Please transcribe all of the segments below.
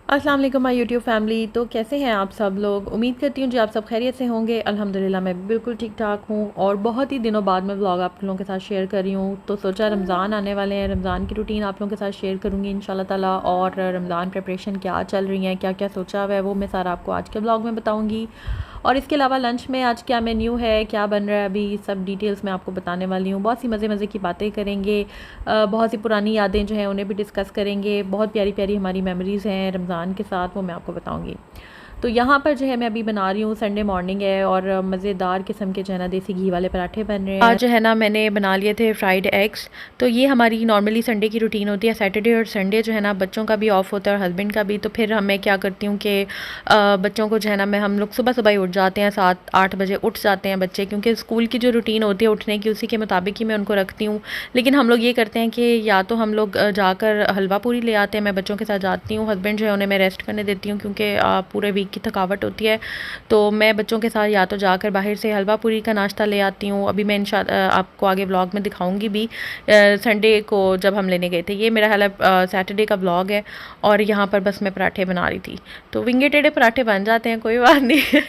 अस्सलाम वालेकुम my YouTube family. तो कैसे हैं आप सब लोग? उम्मीद करती हूँ जी आप सब खैरियत से होंगे। अल्हम्दुलिल्लाह मैं बिल्कुल ठीक ठाक हूँ और बहुत ही दिनों बाद मैं व्लॉग आप लोगों के साथ शेयर कर रही हूँ। तो सोचा रमज़ान आने वाले हैं, रमज़ान की रूटीन आप लोगों के साथ शेयर करूँगी इंशाल्लाह ताला। और रमज़ान प्रिपरेशन क्या चल रही है, क्या क्या सोचा हुआ है, वो मैं सारा आपको आज के व्लॉग में बताऊँगी। और इसके अलावा लंच में आज क्या मेन्यू है, क्या बन रहा है, अभी सब डिटेल्स मैं आपको बताने वाली हूँ। बहुत सी मज़े मज़े की बातें करेंगे, बहुत सी पुरानी यादें जो हैं उन्हें भी डिस्कस करेंगे। बहुत प्यारी प्यारी हमारी मेमोरीज़ हैं रमज़ान के साथ, वो मैं आपको बताऊँगी। तो यहाँ पर जो है मैं अभी बना रही हूँ, संडे मॉर्निंग है और मज़ेदार किस्म के जो है ना देसी घी वाले पराठे बन रहे हैं। आज जो है ना मैंने बना लिए थे फ्राइड एग्स। तो ये हमारी नॉर्मली संडे की रूटीन होती है। सैटरडे और संडे जो है ना बच्चों का भी ऑफ होता है और हस्बैंड का भी। तो फिर मैं क्या करती हूँ कि बच्चों को जो है ना हम लोग सुबह सुबह ही उठ जाते हैं, 7-8 बजे उठ जाते हैं बच्चे, क्योंकि स्कूल की जो रूटीन होती है उठने की उसी के मुताबिक ही मैं उनको रखती हूँ। लेकिन हम लोग ये करते हैं कि या तो हम लोग जाकर हलवा पूरी ले आते हैं, मैं बच्चों के साथ जाती हूँ, हस्बैंड जो है उन्हें मैं रेस्ट करने देती हूँ क्योंकि पूरे वीक की थकावट होती है। तो मैं बच्चों के साथ या तो जाकर बाहर से हलवा पूरी का नाश्ता ले आती हूँ। अभी मैं इंशाल्लाह आपको आगे व्लॉग में दिखाऊंगी भी संडे को जब हम लेने गए थे। ये मेरा सैटरडे का व्लॉग है और यहाँ पर बस मैं पराठे बना रही थी। तो विंगे टेढ़े पराठे बन जाते हैं, कोई बात नहीं।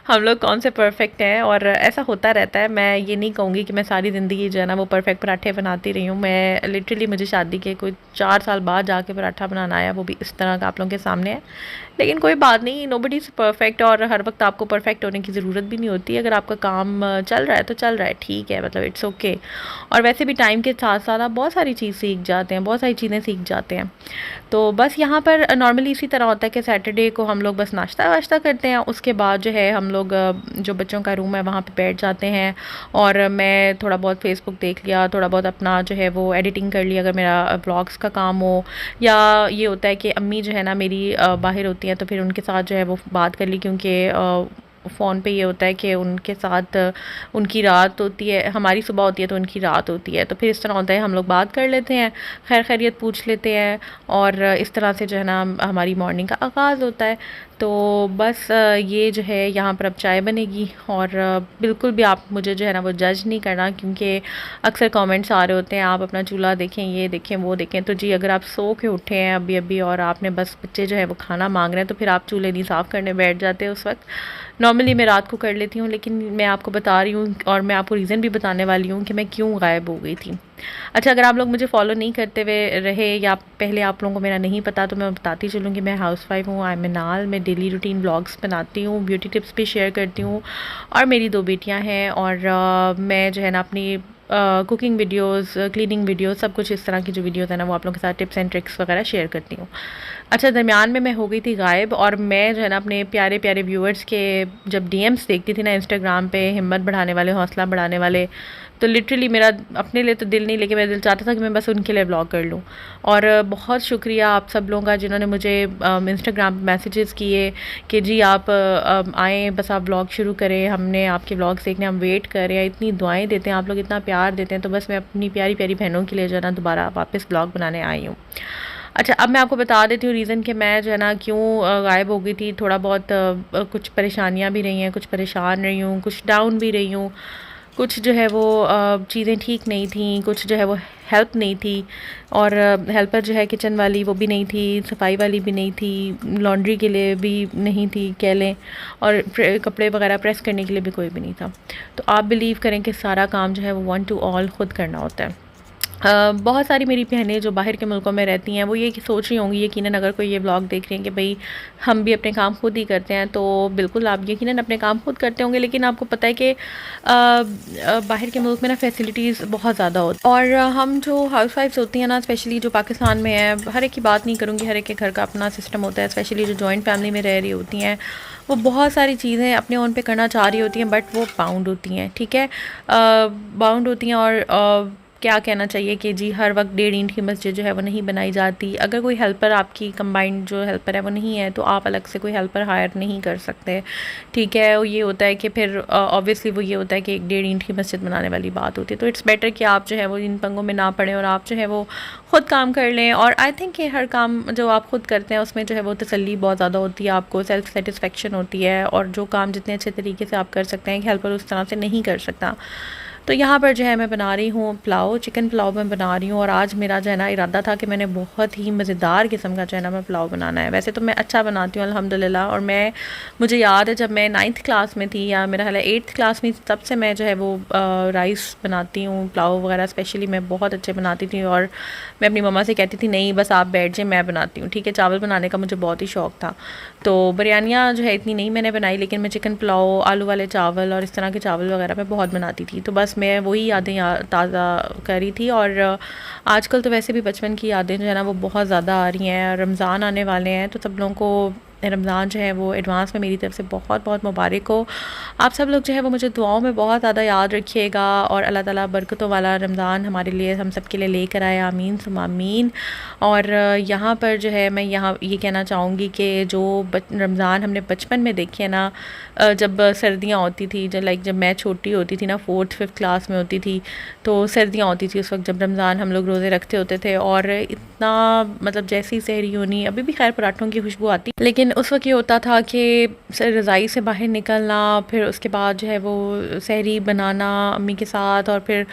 हम लोग कौन से परफेक्ट हैं और ऐसा होता रहता है। मैं ये नहीं कहूँगी कि मैं सारी ज़िंदगी जो है ना वो परफेक्ट पराठे बनाती रही हूँ। मैं लिटरली मुझे शादी के कोई 4 साल बाद जाके पराठा बनाना आया, वो भी इस तरह का आप लोगों के सामने है। लेकिन कोई बात नहीं, नोबडी इज़ परफेक्ट और हर वक्त आपको परफेक्ट होने की ज़रूरत भी नहीं होती। अगर आपका काम चल रहा है तो चल रहा है, ठीक है, मतलब इट्स ओके। और वैसे भी टाइम के साथ साथ आप बहुत सारी चीज़ सीख जाते हैं, बहुत सारी चीज़ें सीख जाते हैं। तो बस यहाँ पर नॉर्मली इसी तरह होता है कि सैटरडे को हम लोग बस नाश्ता वाश्ता करते हैं। उसके बाद जो है हम लोग जो बच्चों का रूम है वहाँ पे बैठ जाते हैं और मैं थोड़ा बहुत फेसबुक देख लिया, थोड़ा बहुत अपना जो है वो एडिटिंग कर लिया अगर मेरा ब्लॉग्स का काम हो। या ये होता है कि अम्मी जो है ना मेरी बाहर होती हैं तो फिर उनके साथ जो है वो बात कर ली, क्योंकि फ़ोन पे ये होता है कि उनके साथ उनकी रात होती है, हमारी सुबह होती है तो उनकी रात होती है। तो फिर इस तरह होता है हम लोग बात कर लेते हैं, खैर खैरियत पूछ लेते हैं और इस तरह से जो है ना हमारी मॉर्निंग का आगाज़ होता है। तो बस ये जो है यहाँ पर अब चाय बनेगी और बिल्कुल भी आप मुझे जो है ना वो जज नहीं करना, क्योंकि अक्सर कमेंट्स आ रहे होते हैं आप अपना चूल्हा देखें, ये देखें, वो देखें। तो जी अगर आप सो के उठे हैं अभी अभी और आपने बस बच्चे जो है वो खाना मांग रहे हैं तो फिर आप चूल्हे नहीं साफ़ करने बैठ जाते उस वक्त। नॉर्मली मैं रात को कर लेती हूँ, लेकिन मैं आपको बता रही हूँ और मैं आपको रीज़न भी बताने वाली हूँ कि मैं क्यों गायब हो गई थी। अच्छा, अगर आप लोग मुझे फॉलो नहीं करते हुए रहे या पहले आप लोगों को मेरा नहीं पता तो मैं बताती चलूँ कि मैं हाउसवाइफ हूँ, आई एम नाल। मैं डेली रूटीन ब्लॉग्स बनाती हूँ, ब्यूटी टिप्स भी शेयर करती हूँ और मेरी 2 बेटियाँ हैं और मैं जो है ना अपनी कुकिंग वीडियोस, क्लीनिंग वीडियोस, सब कुछ इस तरह की जो वीडियोस है ना वो आप लोगों के साथ टिप्स एंड ट्रिक्स वगैरह शेयर करती हूँ। अच्छा, दरमियान में मैं हो गई थी गायब और मैं जो है ना अपने प्यारे प्यारे व्यूअर्स के जब डीएम्स देखती थी ना इंस्टाग्राम पे, हिम्मत बढ़ाने वाले, हौसला बढ़ाने वाले, तो लिटरली मेरा अपने लिए तो दिल नहीं, लेकिन मेरा दिल चाहता था कि मैं बस उनके लिए ब्लॉग कर लूँ। और बहुत शुक्रिया आप सब लोगों का जिन्होंने मुझे इंस्टाग्राम पे मैसेजेस किए कि जी आप आएँ, बस आप ब्लॉग शुरू करें, हमने आपके ब्लॉग्स देखने, हम वेट कर रहे हैं। इतनी दुआएं देते हैं आप लोग, इतना प्यार देते हैं। तो बस मैं अपनी प्यारी प्यारी बहनों के लिए जो है ना दोबारा वापस ब्लॉग बनाने आई हूँ। अच्छा, अब मैं आपको बता देती हूँ रीज़न कि मैं जो है ना क्यों गायब हो गई थी। थोड़ा बहुत कुछ परेशानियाँ भी रही हैं, कुछ परेशान रही हूँ, कुछ डाउन भी रही हूँ, कुछ जो है वो चीज़ें ठीक नहीं थी, कुछ जो है वो हेल्प नहीं थी और हेल्पर जो है किचन वाली वो भी नहीं थी, सफाई वाली भी नहीं थी, लॉन्ड्री के लिए भी नहीं थी कह लें, और कपड़े वगैरह प्रेस करने के लिए भी कोई भी नहीं था। तो आप बिलीव करें कि सारा काम जो है वो 1 to all खुद करना होता है। बहुत सारी मेरी बहनें जो बाहर के मुल्कों में रहती हैं वो ये कि सोच रही होंगी यकीनन, अगर कोई ये व्लॉग देख रही हैं कि भाई हम भी अपने काम खुद ही करते हैं, तो बिल्कुल आप यकीनन अपने काम खुद करते होंगे। लेकिन आपको पता है कि बाहर के मुल्क में ना फैसिलिटीज़ बहुत ज़्यादा होती हैं और हम जो हाउसवाइफ्स होती हैं ना, स्पेशली जो पाकिस्तान में है, हर एक की बात नहीं करूँगी, हर एक के घर का अपना सिस्टम होता है, स्पेशली जो जॉइंट फैमिली में रह रही होती हैं वो बहुत सारी चीज़ें अपने ओन पे करना चाह रही होती हैं, बट वो बाउंड होती हैं, ठीक है, बाउंड होती हैं। और क्या कहना चाहिए कि जी हर वक्त 1.5 ईंट की मस्जिद जो है वो नहीं बनाई जाती। अगर कोई हेल्पर आपकी कंबाइंड जो हेल्पर है वो नहीं है तो आप अलग से कोई हेल्पर हायर नहीं कर सकते, ठीक है। ये होता है कि फिर ऑब्वियसली वो ये होता है कि 1.5 ईंट की मस्जिद बनाने वाली बात होती है। तो इट्स बेटर कि आप जो है वो इन पंगों में ना पड़ें और आप जो है वो ख़ुद काम कर लें। और आई थिंक कि हर काम जो आप ख़ुद करते हैं उसमें जो है वो तसल्ली बहुत ज़्यादा होती है, आपको सेल्फ सेटिस्फेक्शन होती है, और जो काम जितने अच्छे तरीके से आप कर सकते हैं कि हेल्पर उस तरह से नहीं कर सकता। तो यहाँ पर जो है मैं बना रही हूँ पुलाव, चिकन पुलाव मैं बना रही हूँ। और आज मेरा जो है ना इरादा था कि मैंने बहुत ही मज़ेदार किस्म का जो है ना मैं पुलाव बनाना है। वैसे तो मैं अच्छा बनाती हूँ अल्हम्दुलिल्लाह। और मुझे याद है जब मैं 9th क्लास में थी या मेरा ख्याल है 8th क्लास में, तब से मैं जो है वो राइस बनाती हूँ, पुलाव वगैरह स्पेशली मैं बहुत अच्छे बनाती थी। और मैं अपनी मम्मा से कहती थी नहीं बस आप बैठ जाए मैं बनाती हूँ, ठीक है। चावल बनाने का मुझे बहुत ही शौक़ था। तो बिरयानियाँ जो है इतनी नहीं मैंने बनाई, लेकिन मैं चिकन पुलाव, आलू वाले चावल और इस तरह के चावल वगैरह मैं बहुत बनाती थी। तो बस मैं वही यादें ताज़ा कर रही थी। और आजकल तो वैसे भी बचपन की यादें जो है ना वो बहुत ज़्यादा आ रही हैं। रमज़ान आने वाले हैं तो सब लोगों को रमज़ान जो है वो एडवांस में मेरी तरफ़ से बहुत बहुत मुबारक हो। आप सब लोग जो है वो मुझे दुआओं में बहुत ज़्यादा याद रखिएगा और अल्लाह ताला बरकतों वाला रमज़ान हमारे लिए, हम सब के लिए लेकर आए, आमीन सुम्मा आमीन। और यहाँ पर जो है मैं यहाँ ये कहना चाहूँगी कि जो रमज़ान हमने बचपन में देखे हैं ना, जब सर्दियाँ होती थी, जब मैं छोटी होती थी ना, 4th 5th क्लास में होती थी, तो सर्दियाँ होती थी उस वक्त जब रमज़ान हम लोग रोज़े रखते होते थे। और इतना मतलब जैसी सहरी होनी, अभी भी खैर पराठों की खुशबू आती, लेकिन उस वक्त ये होता था कि रज़ाई से बाहर निकलना, फिर उसके बाद जो है वो सहरी बनाना अम्मी के साथ, और फिर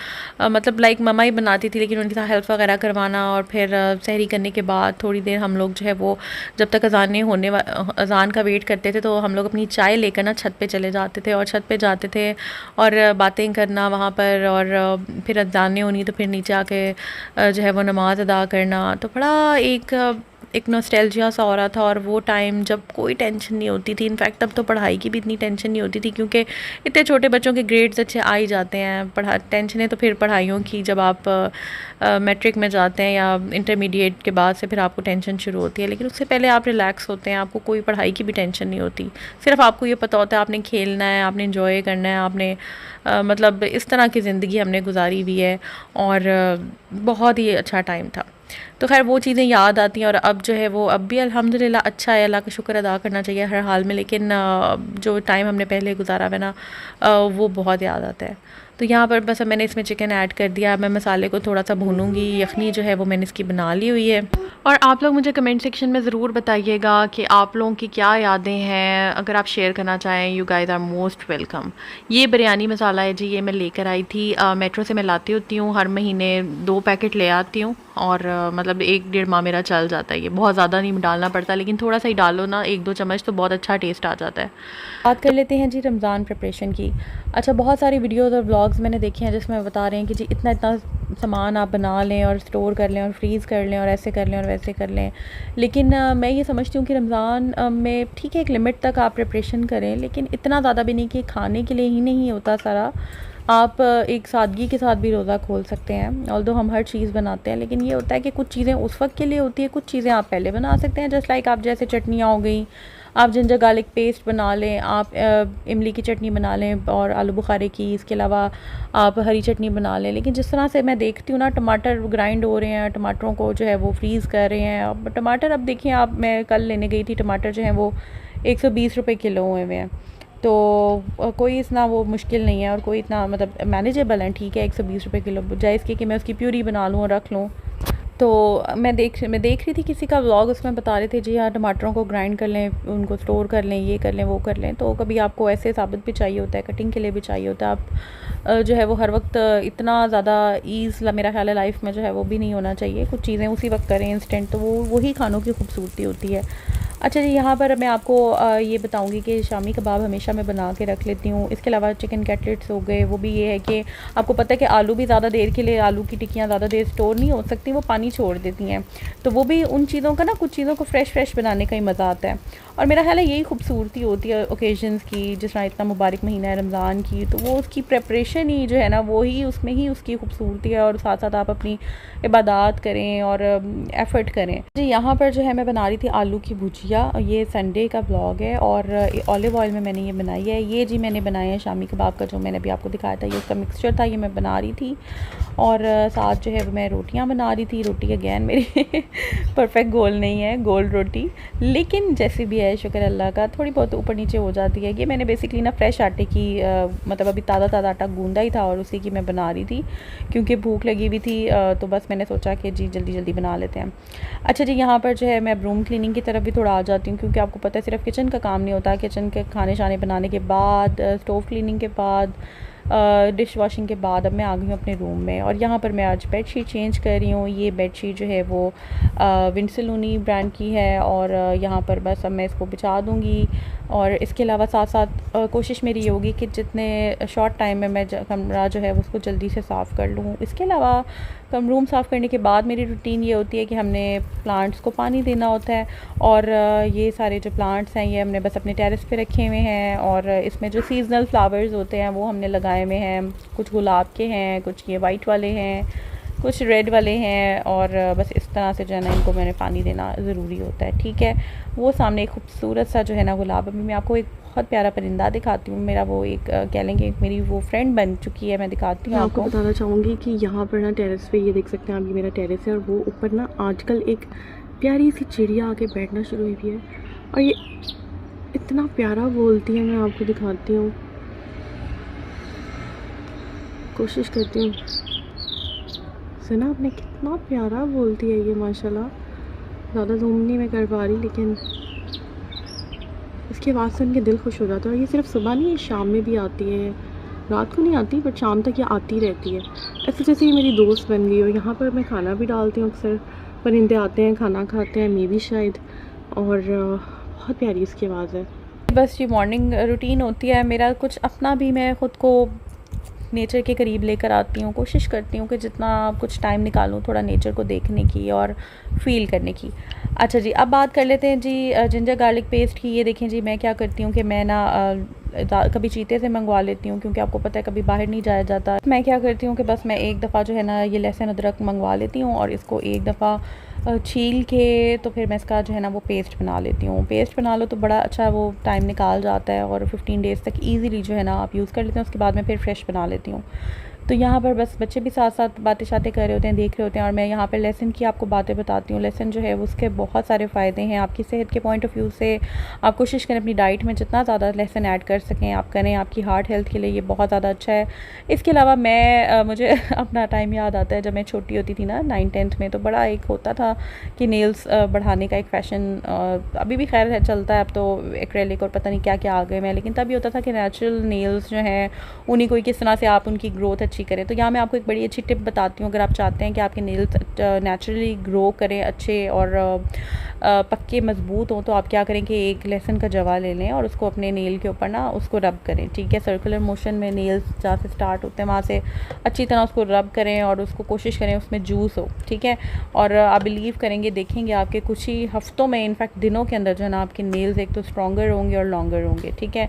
मतलब लाइक मम्मा ही बनाती थी लेकिन उनके साथ हेल्प वगैरह करवाना। और फिर सहरी करने के बाद थोड़ी देर हम लोग जो है वो जब तक अज़ान का वेट करते थे तो हम लोग अपनी चाय लेकर ना छत पे चले जाते थे, और छत पे जाते थे और बातें करना वहाँ पर। और फिर अज़ानें होनी तो फिर नीचे आके जो है वो नमाज़ अदा करना। तो बड़ा एक नॉस्टैल्जिया सा हो रहा था। और वो टाइम जब कोई टेंशन नहीं होती थी, इनफैक्ट तब तो पढ़ाई की भी इतनी टेंशन नहीं होती थी, क्योंकि इतने छोटे बच्चों के ग्रेड्स अच्छे आ ही जाते हैं। टेंशनें तो फिर पढ़ाइयों की जब आप मैट्रिक में जाते हैं या इंटरमीडिएट के बाद से फिर आपको टेंशन शुरू होती है, लेकिन उससे पहले आप रिलैक्स होते हैं, आपको कोई पढ़ाई की भी टेंशन नहीं होती। सिर्फ आपको ये पता होता है आपने खेलना है, आपने इंजॉय करना है, आपने मतलब इस तरह की ज़िंदगी हमने गुजारी हुई है। और बहुत ही अच्छा टाइम था। तो खैर वो चीज़ें याद आती हैं। और अब जो है वो अब भी अल्हम्दुलिल्लाह अच्छा है, अल्लाह का शुक्र अदा करना चाहिए हर हाल में। लेकिन जो टाइम हमने पहले गुजारा है ना वो बहुत याद आता है। तो यहाँ पर बस अब मैंने इसमें चिकन ऐड कर दिया। मैं मसाले को थोड़ा सा भूनूंगी। यखनी जो है वो मैंने इसकी बना ली हुई है। और आप लोग मुझे कमेंट सेक्शन में ज़रूर बताइएगा कि आप लोगों की क्या यादें हैं। अगर आप शेयर करना चाहें, you guys are most welcome. ये बिरयानी मसाला है जी, ये मैं लेकर आई थी मेट्रो से। मैं लाती होती हूँ हर महीने 2 पैकेट ले आती हूँ, और मतलब 1-1.5 माह मेरा चल जाता है। ये बहुत ज़्यादा नहीं डालना पड़ता, लेकिन थोड़ा सा ही डालो ना, 1-2 चम्मच, तो बहुत अच्छा टेस्ट आ जाता है। बात कर लेते हैं जी रमज़ान प्रिपरेशन की। अच्छा, बहुत सारी वीडियोज़ और व्लॉग्स मैंने देखे हैं जिसमें बता रहे हैं कि जी इतना इतना सामान आप बना लें और स्टोर कर लें और फ्रीज़ कर लें और ऐसे कर लें और वैसे कर लें। लेकिन मैं ये समझती हूँ कि रमज़ान में ठीक है एक लिमिट तक आप प्रिपरेशन करें, लेकिन इतना ज़्यादा भी नहीं कि खाने के लिए ही नहीं होता सारा। आप एक सादगी के साथ भी रोज़ा खोल सकते हैं। ऑल्दो हम हर चीज़ बनाते हैं, लेकिन ये होता है कि कुछ चीज़ें उस वक्त के लिए होती है, कुछ चीज़ें आप पहले बना सकते हैं। जस्ट लाइक आप जैसे चटनियाँ हो गई, आप जिंजर गार्लिक पेस्ट बना लें, आप इमली की चटनी बना लें और आलू बुखारे की, इसके अलावा आप हरी चटनी बना लें। लेकिन जिस तरह से मैं देखती हूँ ना, टमाटर ग्राइंड हो रहे हैं, टमाटरों को जो है वो फ्रीज़ कर रहे हैं। अब टमाटर, अब देखिए आप, मैं कल लेने गई थी, टमाटर जो हैं वो 120 रुपये किलो हुए हुए हैं। तो कोई इतना वो मुश्किल नहीं है और कोई इतना मतलब मैनेजेबल है, ठीक है 120 रुपये किलो, बजाय इसके कि मैं उसकी प्यूरी बना लूँ और रख लूँ। तो मैं देख रही थी किसी का व्लॉग, उसमें बता रहे थे जी हाँ टमाटरों को ग्राइंड कर लें, उनको स्टोर कर लें, ये कर लें वो कर लें। तो कभी आपको ऐसे साबुत भी चाहिए होता है, कटिंग के लिए भी चाहिए होता है। आप जो है वो हर वक्त इतना ज़्यादा ईज़ मेरा ख्याल है लाइफ में जो है वो भी नहीं होना चाहिए। कुछ चीज़ें उसी वक्त करें इंस्टेंट, तो वो वही खानों की खूबसूरती होती है। अच्छा जी, यहाँ पर मैं आपको ये बताऊँगी कि शामी कबाब हमेशा मैं बना के रख लेती हूँ। इसके अलावा चिकन कटलेट्स हो गए, वो भी ये है कि आपको पता है कि आलू भी ज़्यादा देर के लिए, आलू की टिक्कियाँ ज़्यादा देर स्टोर नहीं हो सकती, वो पानी छोड़ देती हैं। तो वो भी उन चीज़ों का ना, कुछ चीज़ों को फ्रेश बनाने का ही मज़ा आता है। और मेरा ख्याल है यही खूबसूरती होती है ओकेजन्स की, जिस तरह इतना मुबारक महीना है रमज़ान की, तो वो उसकी प्रेपरेशन ही जो है ना, वो ही उसमें ही उसकी खूबसूरती है। और साथ साथ आप अपनी इबादत करें और एफ़र्ट करें जी। यहाँ पर जो है मैं बना रही थी आलू की भुजिया। ये संडे का व्लॉग है और ऑलिव ऑयल में मैंने ये बनाई है। ये जी मैंने बनाया है शामी कबाब का, जो मैंने अभी आपको दिखाया था, ये उसका मिक्सचर था, ये मैं बना रही थी। और साथ जो है मैं रोटियां बना रही थी। रोटी अगैन मेरी परफेक्ट गोल नहीं है, गोल रोटी, लेकिन जैसी भी है शुक्र अल्लाह का, थोड़ी बहुत ऊपर नीचे हो जाती है। ये मैंने बेसिकली ना फ्रेश आटे की मतलब अभी ताज़ा आटा गूंदा ही था और उसी की मैं बना रही थी, क्योंकि भूख लगी हुई थी। तो बस मैंने सोचा कि जी जल्दी बना लेते हैं। अच्छा जी, यहाँ पर जो है मैं रूम क्लीनिंग की तरफ भी थोड़ा आ जाती हूँ, क्योंकि आपको पता है सिर्फ किचन का काम नहीं होता। किचन के खाने शाने बनाने के बाद, स्टोव क्लीनिंग के बाद डिश वॉशिंग के बाद अब मैं आ गई हूँ अपने रूम में, और यहाँ पर मैं आज बेड शीट चेंज कर रही हूँ। ये बेड शीट जो है वो विंसलूनी ब्रांड की है, और यहाँ पर बस अब मैं इसको बिछा दूँगी। और इसके अलावा साथ साथ कोशिश मेरी ये होगी कि जितने शॉर्ट टाइम में मैं कमरा जो है उसको जल्दी से साफ़ कर लूँ। इसके अलावा रूम साफ़ करने के बाद मेरी रूटीन ये होती है कि हमने प्लांट्स को पानी देना होता है, और ये सारे जो प्लांट्स हैं ये हमने बस अपने टेरेस पे रखे हुए हैं, और इसमें जो सीजनल फ्लावर्स होते हैं वो हमने लगाए हुए हैं। कुछ गुलाब के हैं, कुछ ये वाइट वाले हैं, कुछ रेड वाले हैं, और बस इस तरह से जो है ना इनको मैंने पानी देना ज़रूरी होता है। ठीक है, वो सामने एक खूबसूरत सा जो है ना गुलाब, अभी मैं आपको एक बहुत प्यारा परिंदा दिखाती हूँ। मेरा वो एक कह लेंगे मेरी वो फ्रेंड बन चुकी है, मैं दिखाती हूँ आपको बताना चाहूँगी कि यहाँ पर ना टेरेस पे ये देख सकते हैं आप, ये मेरा टेरेस है, और वो ऊपर ना आजकल एक प्यारी सी चिड़िया आके बैठना शुरू हुई है, और ये इतना प्यारा बोलती है। मैं आपको दिखाती हूँ, कोशिश करती हूँ। सुना आपने, कितना प्यारा बोलती है ये माशाल्लाह। ज़्यादा जूम नहीं मैं कर पा रही, लेकिन इसकी आवाज़ सुन के दिल खुश हो जाता है। और ये सिर्फ सुबह नहीं, ये शाम में भी आती है, रात को नहीं आती बट शाम तक ये आती रहती है। ऐसे जैसे ये मेरी दोस्त बन गई हो। यहाँ पर मैं खाना भी डालती हूँ, अक्सर परिंदे आते हैं, खाना खाते हैं, मे भी शायद, और बहुत प्यारी इसकी आवाज़ है। बस ये मॉर्निंग रूटीन होती है मेरा। कुछ अपना भी मैं ख़ुद को नेचर के करीब लेकर आती हूँ, कोशिश करती हूँ कि जितना कुछ टाइम निकालूँ थोड़ा नेचर को देखने की और फ़ील करने की। अच्छा जी, अब बात कर लेते हैं जी जिंजर गार्लिक पेस्ट की। ये देखें जी, मैं क्या करती हूँ कि मैं ना कभी चीते से मंगवा लेती हूँ, क्योंकि आपको पता है कभी बाहर नहीं जाया जाता। मैं क्या करती हूँ कि बस मैं एक दफ़ा जो है ना ये लहसुन अदरक मंगवा लेती हूँ, और इसको एक दफ़ा छील के तो फिर मैं इसका जो है ना वो पेस्ट बना लेती हूँ। पेस्ट बना लो तो बड़ा अच्छा वो टाइम निकाल जाता है, और 15 डेज़ तक ईज़िली जो है ना आप यूज़ कर लेते हैं। उसके बाद मैं फिर फ्रेश बना लेती हूँ। तो यहाँ पर बस बच्चे भी साथ साथ बातें शातें कर रहे होते हैं, देख रहे होते हैं, और मैं यहाँ पर लहसुन की आपको बातें बताती हूँ। लहसुन जो है उसके बहुत सारे फ़ायदे हैं आपकी सेहत के पॉइंट ऑफ व्यू से। आप कोशिश करें अपनी डाइट में जितना ज़्यादा लहसुन ऐड कर सकें आप करें, आपकी हार्ट हेल्थ के लिए ये बहुत ज़्यादा अच्छा है। इसके अलावा मैं मुझे अपना टाइम याद आता है जब मैं छोटी होती थी ना 9th-10th में, तो बड़ा एक होता था कि नेल्स बढ़ाने का एक फ़ैशन, अभी भी खैर है चलता है, अब तो एक्रेलिक और पता नहीं क्या क्या आ गए हैं, लेकिन तब ये होता था कि नेचुरल नेल्स जो हैं उन्हीं को किस तरह से आप उनकी ग्रोथ अच्छी करें। तो यहाँ मैं आपको एक बड़ी अच्छी टिप बताती हूँ, अगर आप चाहते हैं कि आपके नेल्स नेचुरली ग्रो करें अच्छे और पक्के मजबूत हों, तो आप क्या करें कि एक लहसुन का जवा ले लें और उसको अपने नेल के ऊपर ना उसको रब करें। ठीक है, सर्कुलर मोशन में नेल्स जहाँ से स्टार्ट होते हैं वहाँ से अच्छी तरह उसको रब करें, और उसको कोशिश करें उसमें जूस हो। ठीक है, और आप बिलीव करेंगे, देखेंगे आपके कुछ ही हफ्तों में, इनफैक्ट दिनों के अंदर जो है ना आपके नेल्स एक तो स्ट्रॉन्गर होंगे और लॉन्गर होंगे। ठीक है,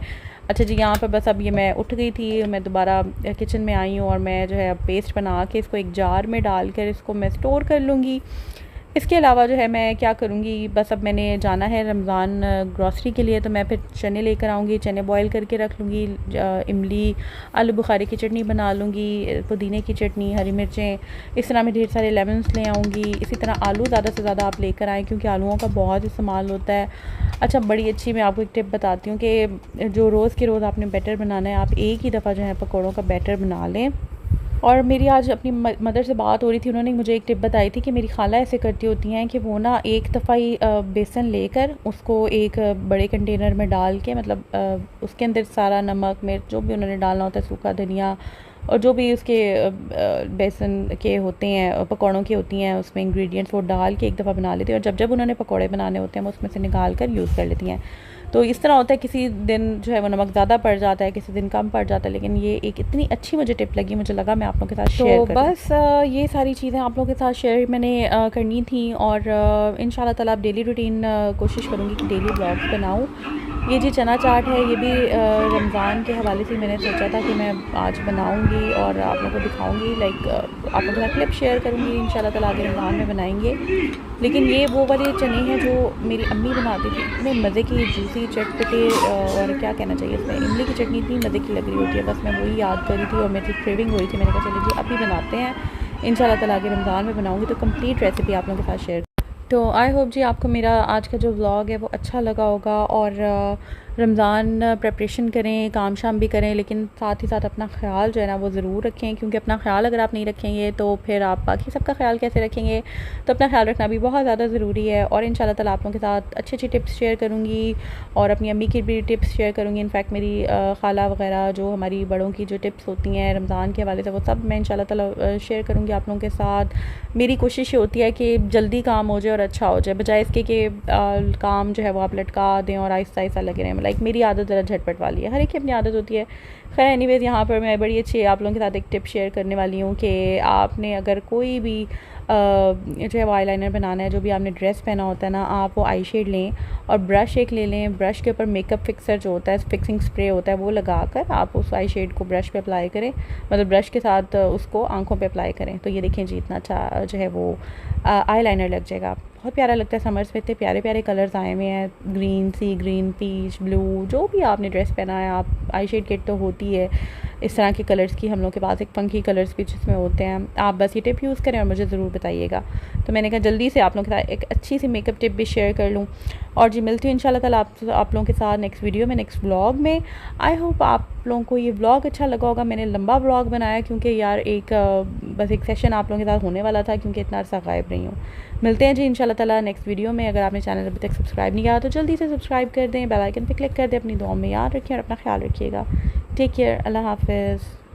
अच्छा जी, यहाँ पर बस अब ये मैं उठ गई थी, मैं दोबारा किचन में आई हूँ, और मैं जो है अब पेस्ट बना के इसको एक जार में डालकर इसको मैं स्टोर कर लूँगी। इसके अलावा जो है मैं क्या करूँगी, बस अब मैंने जाना है रमज़ान ग्रॉसरी के लिए, तो मैं फिर चने लेकर आऊँगी, चने बॉईल करके रख लूँगी, इमली आलू बुखारे की चटनी बना लूँगी, पुदीने की चटनी, हरी मिर्चें, इस तरह मैं ढेर सारे लेमन्स ले आऊँगी। इसी तरह आलू ज़्यादा से ज़्यादा आप लेकर आएँ, क्योंकि आलूओं का बहुत इस्तेमाल होता है। अच्छा, बड़ी अच्छी मैं आपको एक टिप बताती हूँ कि जो रोज़ के रोज़ आपने बैटर बनाना है, आप एक ही दफ़ा जो है पकौड़ों का बैटर बना लें। और मेरी आज अपनी मदर से बात हो रही थी, उन्होंने मुझे एक टिप बताई थी कि मेरी खाला ऐसे करती होती हैं कि वो ना एक दफ़ा ही बेसन लेकर उसको एक बड़े कंटेनर में डाल के, मतलब उसके अंदर सारा नमक मिर्च जो भी उन्होंने डालना होता है, सूखा धनिया और जो भी उसके बेसन के होते हैं, पकौड़ों की होती हैं उसमें इंग्रेडिएंट्स, वो डाल के एक दफ़ा बना लेती हैं, और जब जब उन्होंने पकौड़े बनाने होते हैं वो उसमें से निकाल कर यूज़ कर लेती हैं। तो इस तरह होता है, किसी दिन जो है वो नमक ज़्यादा पड़ जाता है, किसी दिन कम पड़ जाता है, लेकिन ये एक इतनी अच्छी मुझे टिप लगी, मुझे लगा मैं आप लोगों के साथ शेयर करूं। बस ये सारी चीज़ें आप लोगों के साथ शेयर मैंने करनी थी, और इंशाल्लाह ताला अब डेली रूटीन कोशिश करूँगी कि डेली ब्लॉग्स बनाऊँ। ये जी चना चाट है, ये भी रमज़ान के हवाले से मैंने सोचा था कि मैं आज बनाऊँगी और आप लोगों को दिखाऊँगी, लाइक आप लोगों के साथ क्लिप शेयर करूँगी, इंशाल्लाह ताला आगे रमज़ान में बनाएंगे। लेकिन ये वो वाले चने हैं जो मेरी अम्मी बनाती थी, इतने मज़े की जूसी चटपटे, और क्या कहना चाहिए, इसमें इमली की चटनी इतनी मज़े की लग रही होती है। बस मैं वही याद कर रही थी और मेरी क्रेविंग हो रही थी, मैंने कहा चलिए जी अभी बनाते हैं, इंशाल्लाह ताला आगे रमज़ान में बनाऊँगी तो कंप्लीट रेसिपी आप लोगों के साथ शेयर। तो आई होप जी आपको मेरा आज का जो व्लॉग है वो अच्छा लगा होगा, और रमज़ान प्रेपरेशन करें, काम शाम भी करें, लेकिन साथ ही साथ अपना ख़्याल जो है ना वो ज़रूर रखें, क्योंकि अपना ख़्याल अगर आप नहीं रखेंगे तो फिर आप बाकी सबका ख़्याल कैसे रखेंगे। तो अपना ख़्याल रखना भी बहुत ज़्यादा ज़रूरी है। और इंशाल्लाह ताला आप लोगों के साथ अच्छी अच्छी टिप्स शेयर करूँगी और अपनी अम्मी की भी टिप्स शेयर करूँगी। इनफैक्ट मेरी खाला वगैरह जो हमारी बड़ों की जो टिप्स होती हैं रमज़ान के हवाले से, वो सब मैं इंशाल्लाह ताला शेयर करूँगी आप लोगों के साथ। मेरी कोशिश ये होती है कि जल्दी काम हो जाए और अच्छा हो जाए, बजाय इसके कि काम जो है वो आप लटका दें और आहिस्ता आहिस्ता लगे रहें। लाइक मेरी आदत ज़रा झटपट वाली है, हर एक की अपनी आदत होती है। खैर एनीवेज़, यहाँ पर मैं बड़ी अच्छी आप लोगों के साथ एक टिप शेयर करने वाली हूँ कि आपने अगर कोई भी जो है वो आईलाइनर बनाना है, जो भी आपने ड्रेस पहना होता है ना, आप वो आई शेड लें और ब्रश एक ले लें। ब्रश के ऊपर मेकअप फिक्सर जो होता है, फिक्सिंग स्प्रे होता है, वो लगा कर आप उस आई शेड को ब्रश पे अप्लाई करें, मतलब ब्रश के साथ उसको आंखों पे अप्लाई करें। तो ये देखें जी, इतना अच्छा जो है वो आईलाइनर लग जाएगा। बहुत प्यारा लगता है। समर्स में इतने प्यारे प्यारे कलर्स आए हुए हैं, ग्रीन, सी ग्रीन, पीच, ब्लू, जो भी आपने ड्रेस पहना है। आप आई शेड किट तो होती है इस तरह के कलर्स की, हम लोग के पास एक फंकी कलर्स भी जिसमें होते हैं। आप बस ये टिप यूज़ करें और मुझे ज़रूर बताइएगा। तो मैंने कहा जल्दी से आप लोगों के साथ एक अच्छी सी मेकअप टिप भी शेयर कर लूँ। और जी मिलती हूँ इंशाल्लाह ताला आप लोगों के साथ नेक्स्ट वीडियो में, नेक्स्ट व्लॉग में। आई होप आप लोगों को ये व्लॉग अच्छा लगा होगा। मैंने लंबा व्लॉग बनाया क्योंकि यार बस एक सेशन आप लोगों के साथ होने वाला था, क्योंकि इतना अर्सा गायब रही हूँ। मिलते हैं जी इंशाल्लाह ताला नेक्स्ट वीडियो में। अगर आपने चैनल अभी तक सब्सक्राइब नहीं किया तो जल्दी से सब्सक्राइब कर दें, बेल आइकन पे क्लिक कर दें। अपनी दुआओं में याद रखिए और अपना ख्याल रखिएगा। टेक केयर, अल्लाह हाफ़िज़।